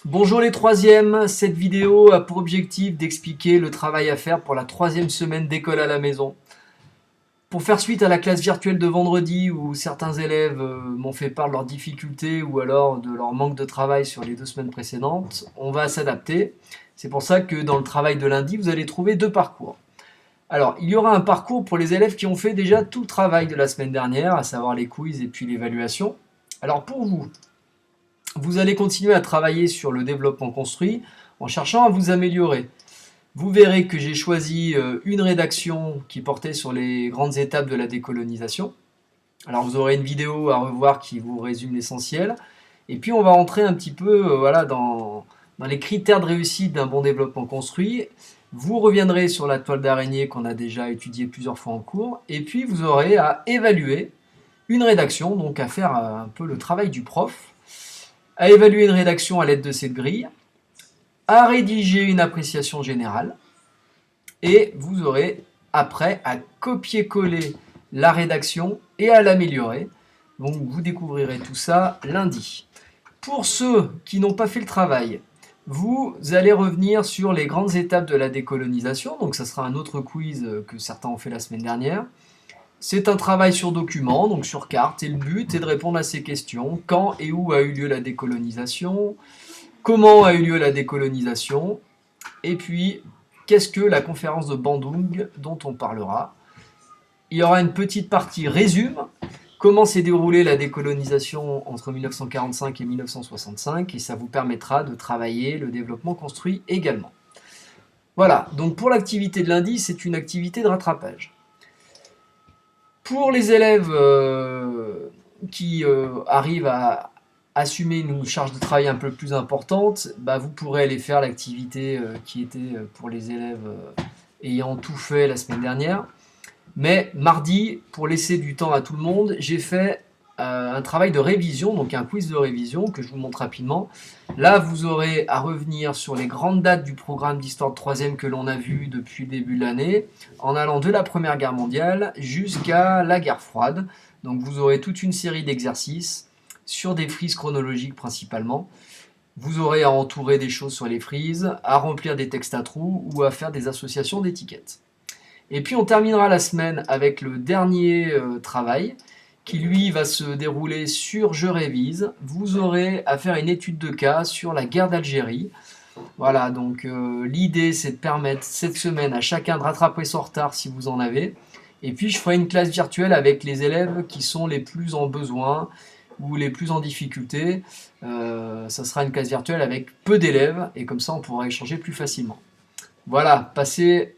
Bonjour les troisièmes, cette vidéo a pour objectif d'expliquer le travail à faire pour la troisième semaine d'école à la maison. Pour faire suite à la classe virtuelle de vendredi où certains élèves m'ont fait part de leurs difficultés ou alors de leur manque de travail sur les 2 semaines précédentes, on va s'adapter. C'est pour ça que dans le travail de lundi, vous allez trouver deux parcours. Alors, il y aura un parcours pour les élèves qui ont fait déjà tout le travail de la semaine dernière, à savoir les quiz et puis l'évaluation. Alors pour vous, vous allez continuer à travailler sur le développement construit en cherchant à vous améliorer. Vous verrez que j'ai choisi une rédaction qui portait sur les grandes étapes de la décolonisation. Alors vous aurez une vidéo à revoir qui vous résume l'essentiel. Et puis on va rentrer un petit peu dans les critères de réussite d'un bon développement construit. Vous reviendrez sur la toile d'araignée qu'on a déjà étudiée plusieurs fois en cours. Et puis vous aurez à évaluer une rédaction, donc à faire un peu le travail du prof, à évaluer une rédaction à l'aide de cette grille, à rédiger une appréciation générale, et vous aurez après à copier-coller la rédaction et à l'améliorer. Donc vous découvrirez tout ça lundi. Pour ceux qui n'ont pas fait le travail, vous allez revenir sur les grandes étapes de la décolonisation, donc ça sera un autre quiz que certains ont fait la semaine dernière. C'est un travail sur document, donc sur carte, et le but est de répondre à ces questions. Quand et où a eu lieu la décolonisation? Comment a eu lieu la décolonisation? Et puis, qu'est-ce que la conférence de Bandung dont on parlera? Il y aura une petite partie résume. Comment s'est déroulée la décolonisation entre 1945 et 1965? Et ça vous permettra de travailler le développement construit également. Voilà, donc pour l'activité de lundi, c'est une activité de rattrapage. Pour les élèves qui arrivent à assumer une charge de travail un peu plus importante, vous pourrez aller faire l'activité qui était pour les élèves ayant tout fait la semaine dernière. Mais mardi, pour laisser du temps à tout le monde, j'ai fait un travail de révision, donc un quiz de révision que je vous montre rapidement. Là, vous aurez à revenir sur les grandes dates du programme d'histoire de 3e que l'on a vu depuis le début de l'année, en allant de la Première Guerre mondiale jusqu'à la guerre froide. Donc vous aurez toute une série d'exercices sur des frises chronologiques principalement. Vous aurez à entourer des choses sur les frises, à remplir des textes à trous ou à faire des associations d'étiquettes. Et puis on terminera la semaine avec le dernier travail qui lui va se dérouler sur Je révise. Vous aurez à faire une étude de cas sur la guerre d'Algérie. Voilà, donc l'idée c'est de permettre cette semaine à chacun de rattraper son retard si vous en avez. Et puis je ferai une classe virtuelle avec les élèves qui sont les plus en besoin ou les plus en difficulté. Ça sera une classe virtuelle avec peu d'élèves et comme ça on pourra échanger plus facilement. Voilà, passez